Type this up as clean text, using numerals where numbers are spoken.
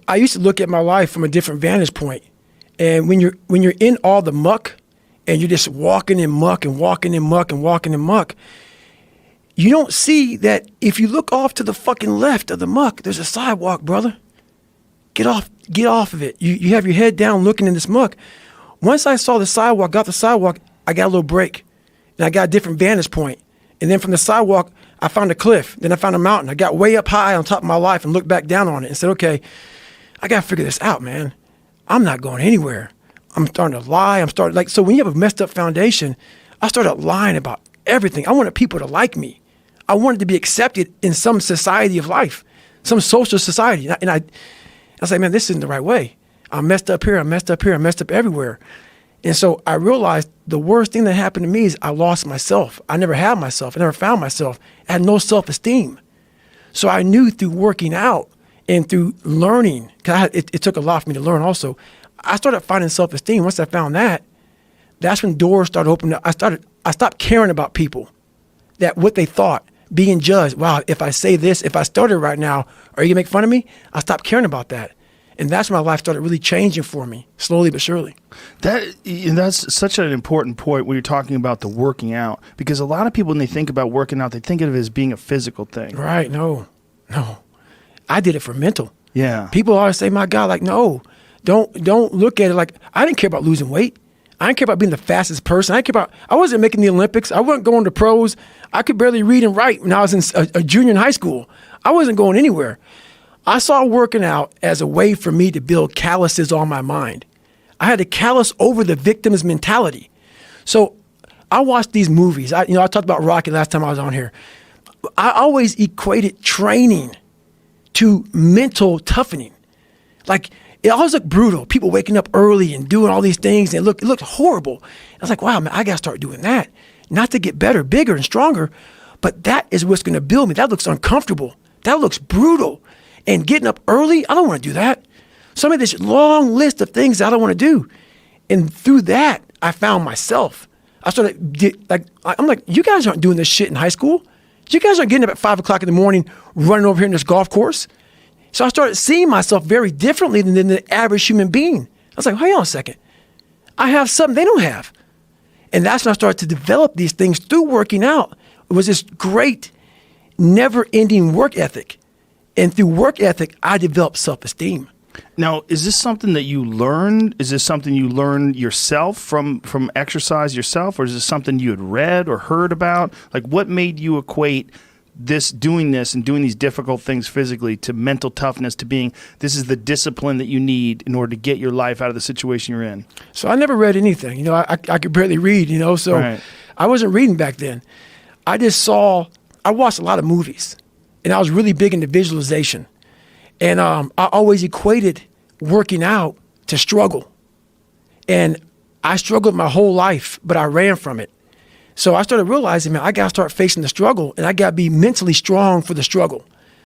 I used to look at my life from a different vantage point. And when you're in all the muck and you're just walking in muck and walking in muck and walking in muck, you don't see that if you look off to the fucking left of the muck, there's a sidewalk, brother. Get off of it. You have your head down looking in this muck. Once I saw the sidewalk, got the sidewalk, I got a little break. And I got a different vantage point. And then from the sidewalk, I found a cliff. Then I found a mountain. I got way up high on top of my life and looked back down on it and said, okay, I got to figure this out, man. I'm not going anywhere. I'm starting to lie. So when you have a messed up foundation, I started lying about everything. I wanted people to like me. I wanted to be accepted in some society of life, some social society. And I was like, man, this isn't the right way. I'm messed up here. I'm messed up here. I'm messed up everywhere. And so I realized the worst thing that happened to me is I lost myself. I never had myself. I never found myself. I had no self-esteem. So I knew through working out and through learning, because it took a lot for me to learn also, I started finding self-esteem. Once I found that, that's when doors started opening up. I stopped caring about people, that what they thought, being judged. Wow, if I say this, if I started right now, are you gonna make fun of me? I stopped caring about that. And that's when my life started really changing for me, slowly but surely. That's such an important point when you're talking about the working out, because a lot of people, when they think about working out, they think of it as being a physical thing. Right, no. I did it for mental. Yeah. People always say, my God, like, no, don't look at it like, I didn't care about losing weight. I didn't care about being the fastest person. I wasn't making the Olympics. I wasn't going to pros. I could barely read and write when I was in a junior in high school. I wasn't going anywhere. I saw working out as a way for me to build calluses on my mind. I had to callous over the victim's mentality. So I watched these movies. I talked about Rocky last time I was on here. I always equated training to mental toughening. Like, it always looked brutal. People waking up early and doing all these things, and it looked horrible. I was like, wow, man, I got to start doing that. Not to get better, bigger, and stronger, but that is what's going to build me. That looks uncomfortable. That looks brutal. And getting up early, I don't want to do that. So I made this long list of things that I don't want to do. And through that, I found myself. I'm like, you guys aren't doing this shit in high school. You guys aren't getting up at 5 o'clock in the morning, running over here in this golf course. So I started seeing myself very differently than the average human being. I was like, hang on a second. I have something they don't have. And that's when I started to develop these things through working out. It was this great, never-ending work ethic. And through work ethic, I developed self-esteem. Now, is this something that you learned? Is this something you learned yourself from exercise yourself? Or is this something you had read or heard about? Like, what made you equate doing this and doing these difficult things physically to mental toughness, to being, this is the discipline that you need in order to get your life out of the situation you're in? So I never read anything. I could barely read, so right. I wasn't reading back then. I watched a lot of movies, and I was really big into visualization. And I always equated working out to struggle. And I struggled my whole life, but I ran from it. So I started realizing, man, I got to start facing the struggle, and I got to be mentally strong for the struggle.